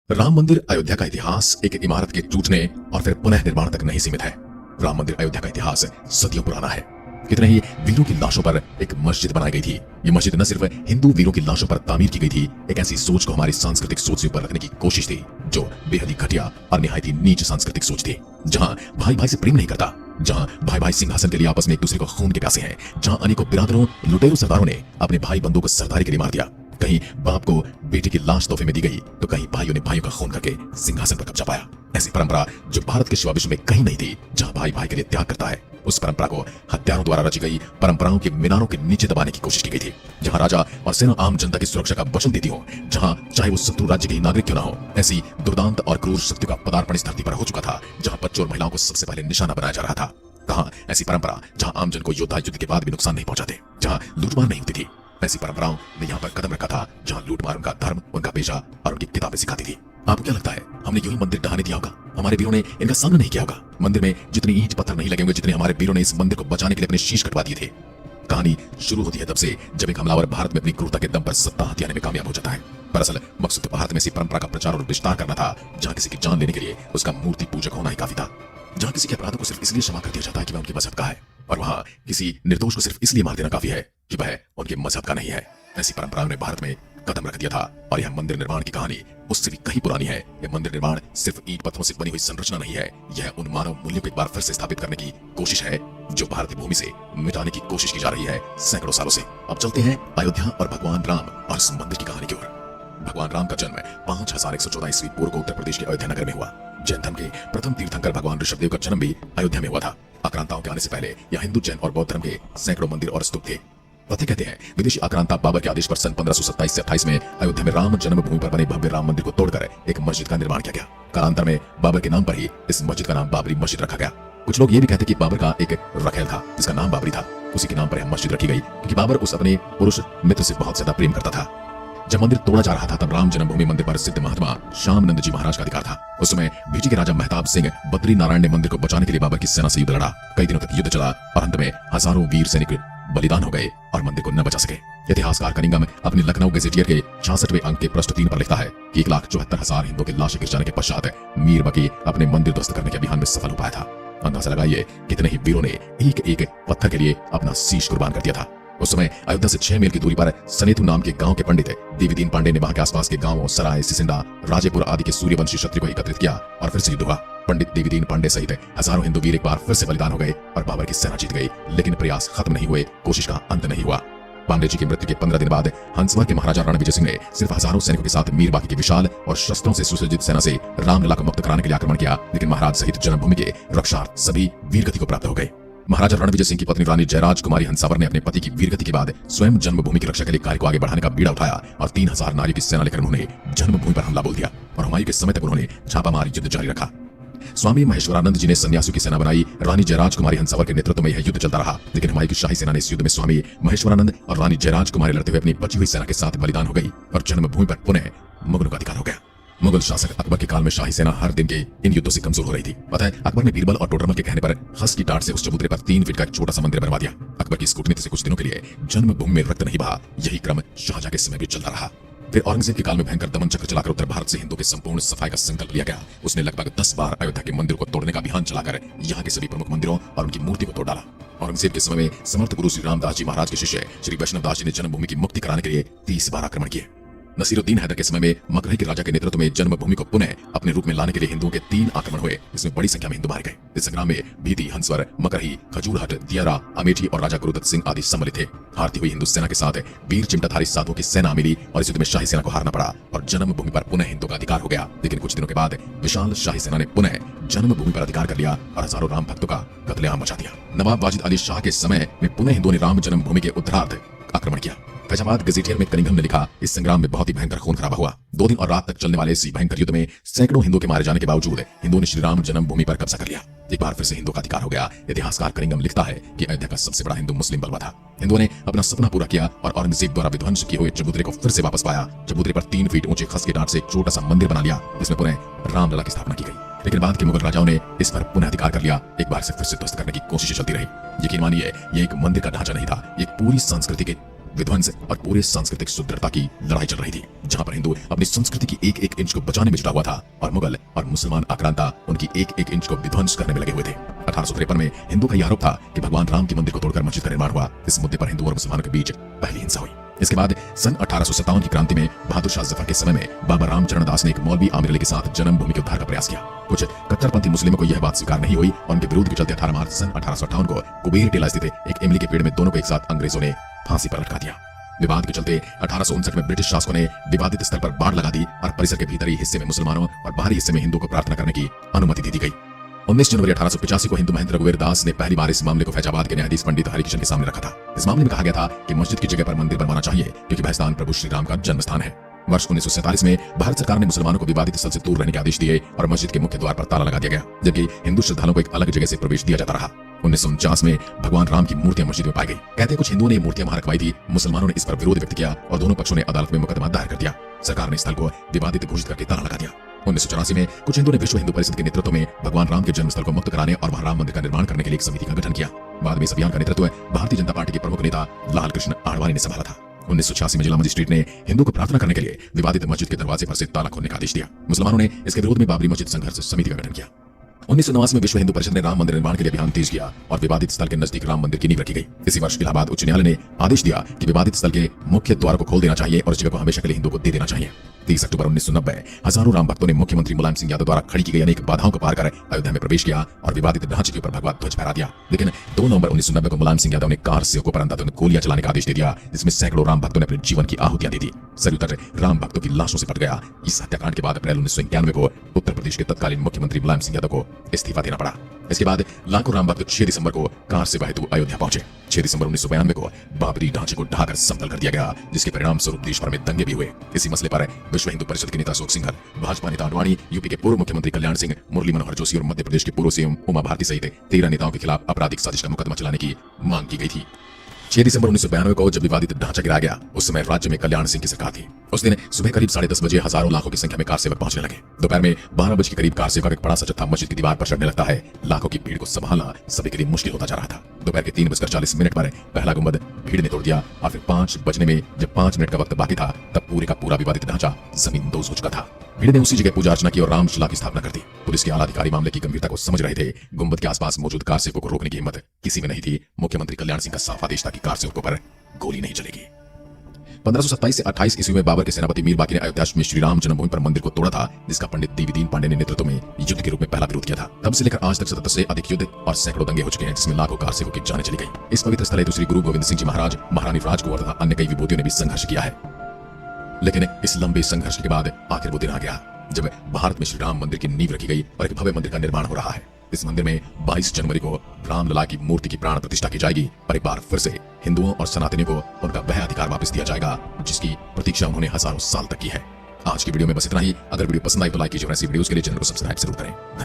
राम मंदिर अयोध्या का इतिहास एक इमारत के टूटने और फिर पुनः निर्माण तक नहीं सीमित है। राम मंदिर अयोध्या का इतिहास सदियों पुराना है। कितने ही वीरों की लाशों पर एक मस्जिद बनाई गई थी। ये मस्जिद न सिर्फ हिंदू वीरों की लाशों पर तामीर की गई थी, एक ऐसी सोच को हमारी सांस्कृतिक सोच से ऊपर रखने की कोशिश थी जो बेहद ही घटिया और निहायत ही नीच सांस्कृतिक सोच थी। जहां भाई भाई से प्रेम नहीं करता, जहां भाई भाई सिंहासन के लिए आपस में एक दूसरे को खून के प्यासे हैं, जहां अनेकों बिरादरों लुटेरों सरदारों ने अपने भाई बंधुओं को सरदारी के लिए मार दिया। कहीं बाप को बेटे की लाश तोहफे में दी गई तो कहीं भाइयों ने भाइयों का खून करके सिंहासन पर कब्जा पाया। ऐसी परंपरा जो भारत के शिवा विश्व में कहीं नहीं थी, जहां भाई भाई के लिए त्याग करता है, उस परंपरा को हत्यारों द्वारा रची गई परंपराओं के मीनारों के नीचे दबाने की कोशिश की गई थी। जहां राजा और सेना आम जनता की सुरक्षा का वचन देती हो, जहां चाहे वो शत्रु राज्य के नागरिक क्यों ना हो, ऐसी दुर्दांत और क्रूर शक्तियों का पदार्पण इस धरती पर हो चुका था, जहां बच्चों और महिलाओं को सबसे पहले निशाना बनाया जा रहा था। कहां ऐसी परंपरा जहां आम जन को योद्धा युद्ध के बाद भी नुकसान नहीं पहुंचाते, जहां लूटमार नहीं होती थी। ऐसी परंपराओं ने यहाँ पर कदम रखा था जहां लूटमार उनका धर्म, उनका पेशा और उनकी किताबें सिखाती थी। आपको क्या लगता है, हमने यूं ही मंदिर ढहाने दिया होगा? हमारे वीरों ने इनका सामना नहीं किया होगा? मंदिर में जितनी ईंट पत्थर नहीं लगे होंगे, जितने हमारे वीरों ने इस मंदिर को बचाने के लिए अपने शीश कटवा दिए थे। कहानी शुरू होती है तब से जब एक हमलावर भारत में अपनी क्रूरता के दम पर सत्ता हथियाने में कामयाब हो जाता है। दरअसल मकसद भारत में ऐसी परंपरा का प्रचार और विस्तार करना था जहां किसी की जान लेने के लिए उसका मूर्ति पूजक होना ही काफी था, जहां किसी के अपराधों को सिर्फ इसलिए क्षमा कर दिया जाता है कि वह उनके मजहब का है, और वहां किसी निर्दोष को सिर्फ इसलिए मार देना काफी है कि वह उनके मजहब का नहीं है। ऐसी परंपराओं ने भारत में कदम रख दिया था और यह मंदिर निर्माण की कहानी उससे भी कहीं पुरानी है। यह मंदिर निर्माण सिर्फ ईंट पत्थरों से बनी हुई संरचना नहीं है, यह उन मानव मूल्यों को एक बार फिर से स्थापित करने की कोशिश है जो भारतीय भूमि से मिटाने की कोशिश की जा रही है सैकड़ों सालों से। अब चलते हैं अयोध्या और भगवान राम और इस मंदिर की कहानी की ओर। भगवान राम का जन्म 5114 ईस्वी पूर्व को उत्तर प्रदेश के अयोध्या नगर में हुआ। जैन धर्म के प्रथम तीर्थंकर भगवान ऋषभदेव का जन्म भी अयोध्या में हुआ था। आक्रांताओं के आने से पहले यहाँ हिंदू, जैन और बौद्ध धर्म के सैकड़ों मंदिर और स्तूप थे। कथाएं कहते हैं विदेशी आक्रांता बाबर के आदेश पर सन 1527 से 28 में अयोध्या में राम जन्मभूमि पर बने भव्य राम मंदिर को तोड़कर एक मस्जिद का निर्माण किया गया। कालांतर में बाबर के नाम पर ही इस मस्जिद का नाम बाबरी मस्जिद रखा गया। कुछ लोग ये भी कहते कि बाबर का एक रखेल था जिसका नाम बाबरी था, उसी के नाम पर यह मस्जिद रखी गई क्योंकि बाबर उस अपने पुरुष मित्र से बहुत ज्यादा प्रेम करता था। जब मंदिर तोड़ा जा रहा था तब राम जन्मभूमि मंदिर पर सिद्ध महात्मा श्यामनंद जी महाराज का अधिकार था। उस समय बीजी के राजा मेहताब सिंह बद्री नारायण ने मंदिर को बचाने के लिए बाबर की सेना से युद्ध लड़ा। कई दिनों तक युद्ध चला और अंत में हजारों वीर सैनिक बलिदान हो गए और मंदिर को न बचा सके। इतिहासकार कनिंगम अपने लखनऊ गैजेटियर के 66वें अंक के पृष्ठ 3 पर लिखता है कि 1,74,000 हिंदुओं की लाशें गिर जाने के पश्चात मीर बकी अपने मंदिर ध्वस्त करने के अभियान में सफल हो पाया था। अंदाजा लगाइए कितने ही वीरों ने एक एक पत्थर के लिए अपना शीश कुर्बान कर दिया था। उस समय अयोध्या से 6 मील की दूरी पर सनेतु नाम के गांव के पंडित देवीदीन पांडे ने वहां के आसपास के गांवों सराय, सिसिंदा, राजेपुर आदि के सूर्यवंशी क्षत्रिय को एकत्रित किया और फिर से युद्ध हुआ। पंडित देवीदीन पांडे सहित हजारों हिंदू वीर एक बार फिर से बलिदान हो गए और बाबर की सेना जीत गई, लेकिन प्रयास खत्म नहीं हुए, कोशिश का अंत नहीं हुआ। पांडे जी की मृत्यु के 15 दिन बाद हंसवर के महाराजा रणविजय सिंह ने सिर्फ हजारों सैनिकों के साथ मीर बाकी की विशाल और शस्त्रों से सुसज्जित सेना से रामलला को मुक्त कराने के लिए आक्रमण किया, लेकिन महाराज सहित जन्मभूमि के रक्षार्थ सभी वीरगति को प्राप्त हो गए। महाराजा रणविजय सिंह की पत्नी रानी जयराज कुमारी हंसावर ने अपने पति की वीरगति के बाद स्वयं जन्मभूमि की रक्षा के लिए कार्य को आगे बढ़ाने का बीड़ा उठाया और 3000 नारियों की सेना लेकर उन्होंने जन्मभूमि पर हमला बोल दिया और हुमायूं के समय तक उन्होंने छापामार युद्ध जारी रखा। स्वामी महेश्वरानंद जी ने सन्यासियों की सेना बनाई। रानी जयराज कुमारी हंसावर के नेतृत्व में यह युद्ध चलता रहा, लेकिन हुमायूं की शाही सेना ने इस युद्ध में स्वामी महेश्वरानंद और रानी जयराज कुमारी लड़ते हुए अपनी बची हुई सेना के साथ बलिदान हो गई और जन्मभूमि पर पुनः मुगलों का अधिकार हो गया। मुगल शासक अकबर के काल में शाही सेना हर दिन के इन युद्धों से कमजोर हो रही थी। पता है, अकबर ने बीरबल और टोडरमल के कहने पर हंस की टाट से उस चबूतरे पर 3 फीट का एक छोटा सा मंदिर बनवा दिया। अकबर की इस कूटनीति से कुछ दिनों के लिए जन्मभूमि में रक्त नहीं बहा। यही क्रम शाहजहां के समय भी चलता रहा। फिर औरंगजेब के काल में भयंकर दमन चक्र चलाकर उत्तर भारत से हिंदुओं की संपूर्ण सफाई का संकल्प लिया गया। उसने लगभग 10 बार अयोध्या के मंदिर को तोड़ने का अभियान चलाकर यहाँ के सभी प्रमुख मंदिरों और उनकी मूर्ति को तोड़ डाला। औरंगजेब के समय में समर्थ गुरु श्री रामदास जी महाराज के शिष्य श्री वैष्णवदास जी ने जन्मभूमि की मुक्ति कराने के लिए 30 बार आक्रमण किए। नसीरुद्दीन हैदर के समय में मगरही के राजा के नेतृत्व में जन्मभूमि को पुनः अपने रूप में लाने के लिए हिंदुओं के 3 आक्रमण हुए, जिसमें बड़ी संख्या में हिंदू मारे गए। इस संग्राम में भीति, हंसवर, मगरही, खजूरहट, दियारा, अमेठी और राजा गुरुदत्त सिंह आदि सम्मिलित थे। हारती हुई हिंदू सेना के साथ वीर चिमटाधारी साधुओं की सेना मिली और इस युद्ध में शाही सेना को हारना पड़ा और जन्मभूमि पर पुनः हिंदुओं का अधिकार हो गया। लेकिन कुछ दिनों के बाद विशाल शाही सेना ने पुनः जन्मभूमि पर अधिकार कर लिया और हजारों राम भक्तों का कत्लेआम मचा दिया। नवाब वाजिद अली शाह के समय में पुनः हिंदुओं ने राम जन्मभूमि के उत्तरार्ध आक्रमण किया। फैजाबाद गजेटियर में कनिंघम ने लिखा, इस संग्राम में बहुत ही भयंकर खून खराबा हुआ। 2 दिन और रात तक चलने वाले इस भयंकर युद्ध में सैकड़ों हिंदुओं के मारे जाने के बावजूद हिंदुओं ने श्री राम जन्मभूमि पर कब्जा कर लिया। एक बार फिर से हिंदुओं का अधिकार हो गया। इतिहासकार कनिंघम लिखता है कि अयोध्या का सबसे बड़ा हिंदू मुस्लिम बलवा था। हिंदुओं ने अपना सपना पूरा किया और औरंगजेब द्वारा विध्वंस किए हुए चबूतरे को फिर से वापस पाया। चबूतरे पर 3 फीट ऊंचे खस के डांट से एक छोटा सा मंदिर बना लिया, जिसमें पुनः रामलला की स्थापना की गई। लेकिन बाद के मुगल राजाओं ने इस पर पुनः अधिकार कर लिया। एक बार से फिर से ध्वस्त करने की कोशिश चलती रही। यकीन मानिए, ये एक मंदिर का ढांचा नहीं था, ये पूरी संस्कृति के विध्वंस और पूरे सांस्कृतिक सुदृढ़ता की लड़ाई चल रही थी, जहां पर हिंदू अपनी संस्कृति की एक एक इंच को बचाने में जुटा हुआ था और मुगल और मुसलमान आक्रांता उनकी एक एक इंच को विध्वंस करने में लगे हुए थे। 1853 में हिंदू का यह आरोप था कि भगवान राम के मंदिर को तोड़कर मस्जिद का निर्माण हुआ। इस मुद्दे पर हिंदू और मुसलमानों के बीच पहली हिंसा हुई। इसके बाद सन 1857 की क्रांति में बहादुर शाह जफर के समय में बाबा रामचरण दास ने एक मौलवी आमिर अली के साथ जन्मभूमि के उद्धार का प्रयास किया। कुछ कट्टरपंथी मुस्लिमों को यह बात स्वीकार नहीं हुई और उनके विरोध के चलते 18 मार्च सन 1858 को कुबेर टेला स्थित एक इमली के पेड़ में दोनों को एक साथ अंग्रेजों ने फांसी पर लटका दिया। विवाद के चलते 1859 में ब्रिटिश शासकों ने विवादित स्थल पर बाड़ लगा दी और परिसर के भीतरी हिस्से में मुसलमानों और बाहरी हिस्से में हिंदुओं को प्रार्थना करने की अनुमति दे दी गई। 19 जनवरी 1885 को हिंदू महेंद्र रघुवीर दास ने पहली बार इस मामले को फैजाबाद के न्यायाधीश पंडित हरिकिशन के सामने रखा था। इस मामले में कहा गया था कि मस्जिद की जगह पर मंदिर बनवाना चाहिए क्योंकि वह स्थान प्रभु श्री राम का जन्म स्थान है। वर्ष 1947 में भारत सरकार ने मुसलमानों को विवादित स्थल से दूर रहने के आदेश दिए और मस्जिद के मुख्य द्वार पर ताला लगा दिया गया, जबकि हिंदू श्रद्धालुओं को एक अलग जगह से प्रवेश दिया जाता रहा। 1949 में भगवान राम की मूर्तियां मस्जिद में पाई गई। कहते हैं कुछ हिंदुओं ने मूर्तियां वहां रखवाई थी। मुसलमानों ने इस पर विरोध व्यक्त किया और दोनों पक्षों ने अदालत में मुकदमा दायर कर दिया। सरकार ने स्थल को विवादित घोषित करके ताला लगा दिया। 1984 में कुछ हिंदुओं ने विश्व हिंदू परिषद के नेतृत्व में भगवान राम के जन्मस्थल को मुक्त कराने और वहां राम मंदिर का निर्माण करने के लिए एक समिति का गठन किया। बाद में इस अभियान का नेतृत्व भारतीय जनता पार्टी के प्रमुख नेता लाल कृष्ण आडवाणी ने संभाला था। 1986 में जिला मजिस्ट्रेट ने हिंदू को प्रार्थना करने के लिए विवादित मस्जिद के दरवाजे पर से ताला खोलने का आदेश दिया। मुसलमानों ने इसके विरोध में बाबरी मस्जिद संघर्ष समिति का गठन किया। 1989 में विश्व हिंदू परिषद ने राम मंदिर निर्माण के लिए अभियान तेज किया और विवादित स्थल के नजदीक राम मंदिर की नींव रखी गई। इसी वर्ष इलाहाबाद उच्च न्यायालय ने आदेश दिया कि विवादित स्थल के मुख्य द्वार को खोल देना चाहिए और इस जगह को हमेशा के लिए हिंदू को दे देना चाहिए। 30 अक्टूबर 1990 हजारों राम भक्तों ने मुख्यमंत्री मुलायम सिंह यादव द्वारा खड़ी की गई अनेक बाधाओं को पार कर अयोध्या में प्रवेश किया और विवादित ढांचे के ऊपर भगवा ध्वज फहरा दिया। लेकिन 2 नवंबर 1990 को मुलायम सिंह यादव ने कार सेवकों पर अंधाधुंध गोलियां चलाने का आदेश दे दिया, जिसमें सैकड़ों राम भक्तों ने अपने जीवन की आहुतियां दी थी। सरयू तट राम भक्तों की लाशों से पट गया। इस हत्याकांड के बाद अप्रैल 1991 को उत्तर प्रदेश के तत्कालीन मुख्यमंत्री मुलायम सिंह यादव को इस्तीफा देना पड़ा। इसके बाद लाखों राम भक्त 6 दिसंबर को कार सेवा हेतु अयोध्या पहुंचे। 6 दिसंबर 1992 को बाबरी ढांचे को ढाकर समतल कर दिया गया, जिसके परिणाम स्वरूप देश भर में दंगे भी हुए। इसी मसले पर विश्व हिंदू परिषद के नेता अशोक सिंघल, भाजपा नेता आडवाणी, यूपी के पूर्व मुख्यमंत्री कल्याण सिंह, मुरली मनोहर जोशी और मध्य प्रदेश के पूर्व सीएम उमा भारती सहित 13 नेताओं के खिलाफ आपराधिक साजिश का मुकदमा चलाने की मांग की गई थी। 6 दिसंबर 1992 को जब विवादित ढांचा गिराया गया, उस समय राज्य में कल्याण सिंह की सरकार थी। उस दिन सुबह करीब 10:30 बजे हजारों लाखों की संख्या में कार सेवक पहुंचने लगे। दोपहर में 12 बजे के करीब कार सेवक का एक बड़ा सा जत्था मस्जिद की दीवार पर चढ़ने लगता है। लाखों की भीड़ को संभालना सभी के लिए मुश्किल होता जा रहा था। दोपहर के 3:40 पर पहला गुंबद भीड़ ने तोड़ दिया और फिर 5 बजने में जब 5 मिनट का वक्त बाकी था, तब पूरे का पूरा विवादित ढांचा जमींदोज हो चुका था। भीड़ ने उसी जगह पूजा अर्चना की और रामशिला की स्थापना कर दी। पुलिस के आला अधिकारी मामले की गंभीरता को समझ रहे थे। गुंबद के आसपास मौजूद कार सेवकों को रोकने की हिम्मत किसी में नहीं थी। मुख्यमंत्री कल्याण सिंह का साफ आदेश था कि कार सेवकों पर गोली नहीं चलेगी। 1527 से 28 ईस्वी में बाबर के सेनापति मीर बाकी ने अयोध्या में श्री राम जन्मभूमि पर मंदिर को तोड़ा था, जिसका पंडित देवीदीन पांडे ने नेतृत्व में युद्ध के रूप में पहला विरोध किया था। तब से लेकर आज तक 77 से अधिक युद्ध और सैकड़ों दंगे हो चुके हैं, जिसमें लाखों कार सेवकों की जानें चली गई। इस पवित्र स्थल हेतु श्री गुरु गोविंद सिंह जी महाराज, महारानी राजकुंवर तथा अन्य कई विभूतियों ने भी संघर्ष किया है। लेकिन इस लंबे संघर्ष के बाद आखिर वो दिन आ गया जब भारत में श्री राम मंदिर की नींव रखी गई और एक भव्य मंदिर का निर्माण हो रहा है। इस मंदिर में 22 जनवरी को रामलला की मूर्ति की प्राण प्रतिष्ठा की जाएगी और एक बार फिर से हिंदुओं और सनातनियों को उनका वह अधिकार वापस दिया जाएगा जिसकी प्रतीक्षा उन्होंने हजारों साल तक की है। आज की वीडियो में बस इतना ही। अगर वीडियो पसंद आई तो लाइक कीजिए और ऐसी वीडियोस के लिए चैनल को सब्सक्राइब जरूर करें।